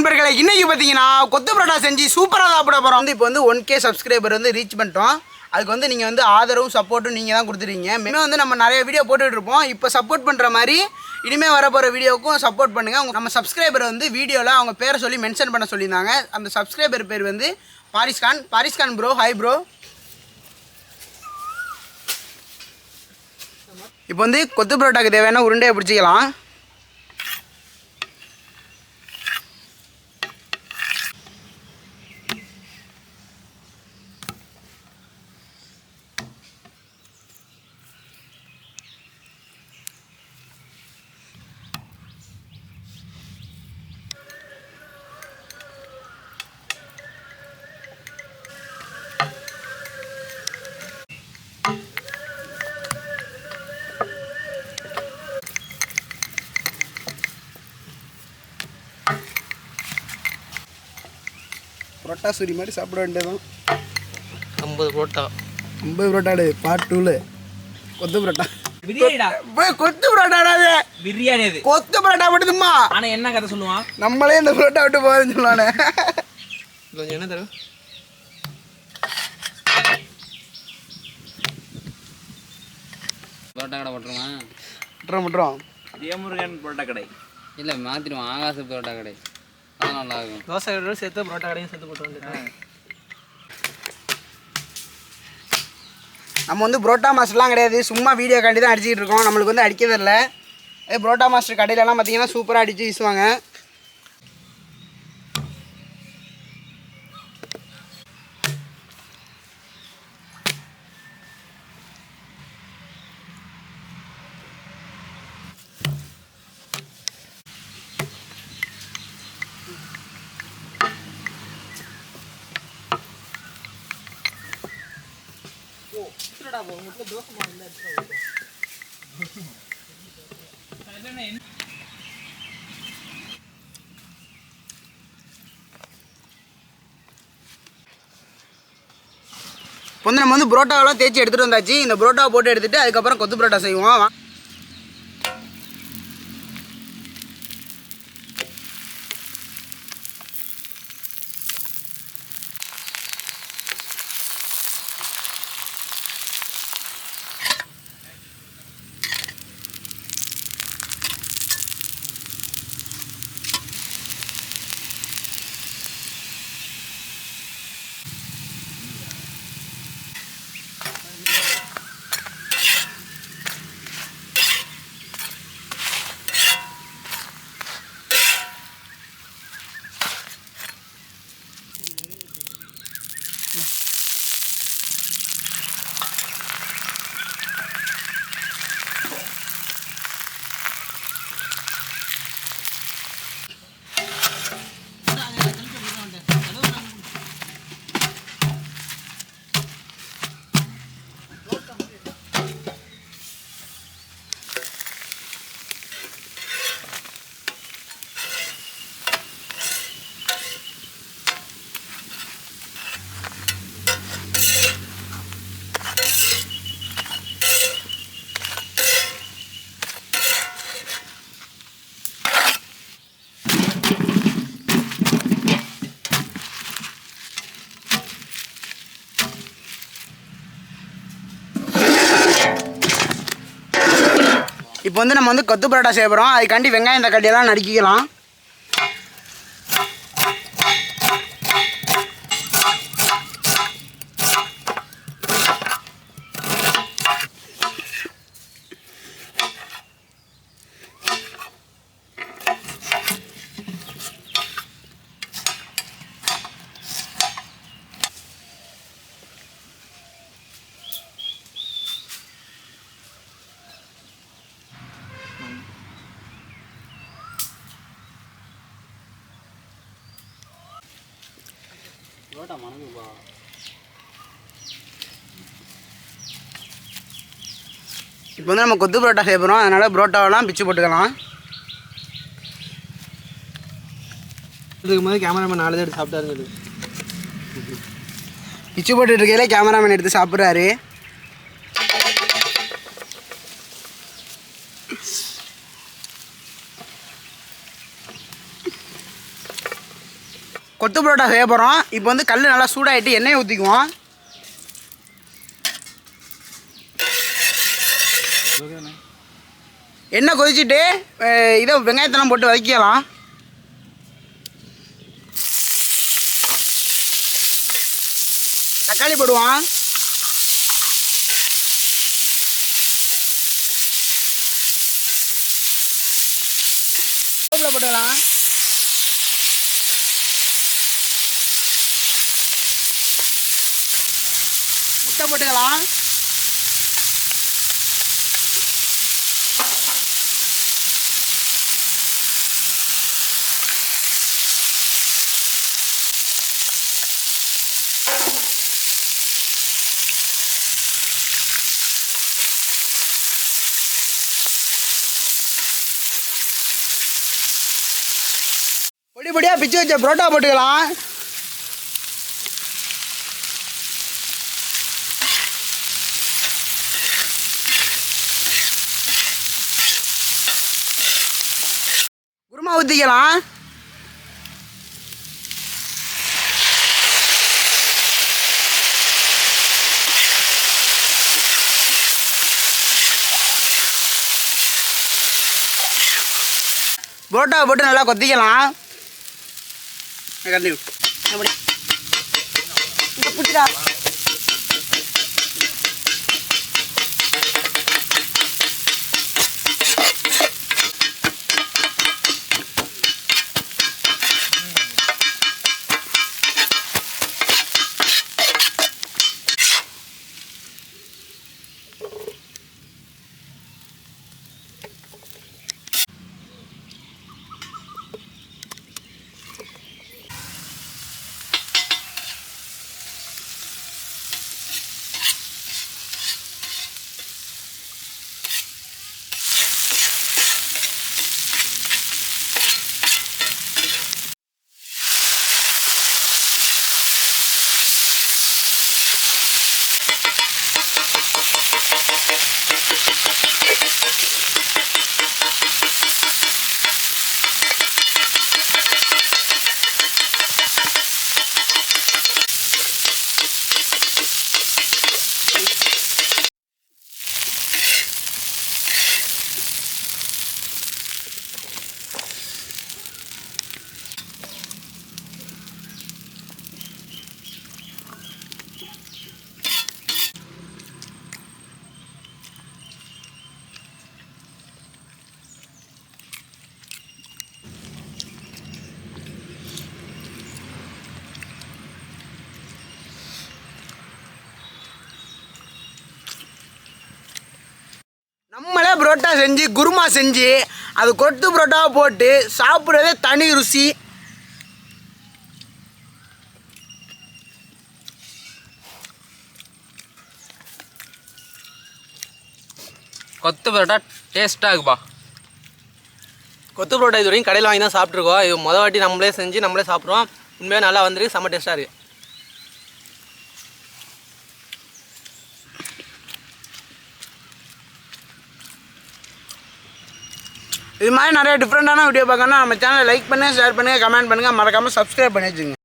நண்பர்களே, இன்னைக்கு பார்த்தீங்கன்னா கொத்து பரோட்டா செஞ்சு சூப்பராக சாப்பிட போகிறோம். இப்போ வந்து 1K சப்ஸ்கிரைபர் வந்து ரீச் பண்ணிட்டோம். அதுக்கு வந்து நீங்கள் வந்து ஆதரவும் சப்போர்ட்டும் நீங்கள் தான் கொடுத்துருக்கீங்க. இன்னும் வந்து நம்ம நிறைய வீடியோ போட்டுட்ருப்போம். இப்போ சப்போர்ட் பண்ணுற மாதிரி இனிமேல் வர போகிற வீடியோவுக்கும் சப்போர்ட் பண்ணுங்கள். நம்ம சப்ஸ்கிரைபர் வந்து வீடியோவில் அவங்க பேரை சொல்லி மென்ஷன் பண்ண சொல்லியிருந்தாங்க. அந்த சப்ஸ்கிரைபர் பேர் வந்து பாரிஸ்கான் ப்ரோ. Hi bro. இப்போ வந்து கொத்து பரோட்டாக்கு தேவையான உருண்டையை பிடிச்சிக்கலாம். புரோட்டா சூரி மாதிரி சாப்பிட வேண்டியதான். 50 புரோட்டாடு பார்ட் 2ல கொத்து புரோட்டா பிரியாணிடா. கொத்து புரோட்டாடா அது பிரியாணி. அது கொத்து புரோட்டா மட்டும்மா. ஆனா என்ன கதை சொல்லுவான், நம்மளே இந்த புரோட்டா விட்டு போறேன்னு சொல்லுவானே. கொஞ்சம் என்ன தரும் புரோட்டா கடை போட்டுருவான். விட்டுறோம் தேமுருகன் புரோட்டா கடை இல்லை, மாற்றிடுவான். ஆகாச புரோட்டா கடை. அதான் நல்லா இருக்கும். தோசை கடையோடு சேர்த்து புரோட்டா கடையும் சேர்த்து போட்டு வந்துட்டேன். நம்ம வந்து புரோட்டா மாஸ்டர்லாம் கிடையாது, சும்மா வீடியோ காண்டி தான் அடிச்சுக்கிட்டு இருக்கோம். நம்மளுக்கு வந்து அடிக்கிறது இல்லை. அதே புரோட்டா மாஸ்டர் கடையிலலாம் பார்த்தீங்கன்னா சூப்பராக அடித்து வீசுவாங்க. இப்போ வந்து நம்ம வந்து புரோட்டாவெல்லாம் தேய்ச்சி எடுத்துகிட்டு வந்தாச்சு. இந்த புரோட்டாவை போட்டு எடுத்துகிட்டு அதுக்கப்புறம் கொத்து புரோட்டா செய்வோம். இப்போ வந்து நம்ம வந்து கொத்து பரோட்டா செய்ய போகிறோம். அதுக்காண்டி வெங்காயம் தக்காளியெல்லாம் நறுக்கிக்கலாம். புரோட்டா மணங்குப்பா. இப்போ வந்து நம்ம கொத்து பரோட்டா செய்ய போகிறோம். அதனால் புரோட்டாவெல்லாம் பிச்சு போட்டுக்கலாம். இதுக்கு முதல்ல கேமராமேன் 4 தான் எடுத்து சாப்பிட்டாருங்க. பிச்சு போட்டுட்டு இருக்கையில கேமராமேன் எடுத்து சாப்பிட்றாரு. கொத்து பரோட்டா செய்ய போகிறோம். இப்போ வந்து கல் நல்லா சூடாகிட்டு எண்ணெயை ஊற்றிக்குவோம். எண்ணெய் கொதிச்சுட்டு இதை வெங்காயத்தெல்லாம் போட்டு வதக்கிக்கலாம். தக்காளி போடுவோம். போட்டுக்கலாம். முட்டை போட்டுக்கலாம். பொடி பொடியாக பிச்சு வச்ச புரோட்டா போட்டுக்கலாம். குருமா ஊற்றிக்கலாம். புரோட்டாவை போட்டு நல்லா கொத்திக்கலாம். அப்படி இங்கே பிடிச்சிடா. நம்மளே புரோட்டா செஞ்சு குருமா செஞ்சு அது கொத்து புரோட்டாவை போட்டு சாப்பிட்றதே தனி ருசி. கொத்து பரோட்டா டேஸ்ட்டாக இருக்குப்பா. கொத்து பரோட்டா இது வரைக்கும் கடையில் வாங்கி தான் சாப்பிட்ருக்கோம். இது மொதல் வாட்டி நம்மளே செஞ்சு நம்மளே சாப்பிட்றோம். உண்மையாக நல்லா வந்துருக்கு. செம்ம டேஸ்ட்டாக இருக்குது. இது மாதிரி நிறைய டிஃப்ரெண்ட்டான வீடியோ பார்க்கணும்னா நம்ம சேனலை லைக் பண்ணுங்கள், ஷேர் பண்ணுங்கள், கமெண்ட் பண்ணுங்கள், மறக்காமல் சப்ஸ்கிரைப் பண்ணி வச்சுங்க.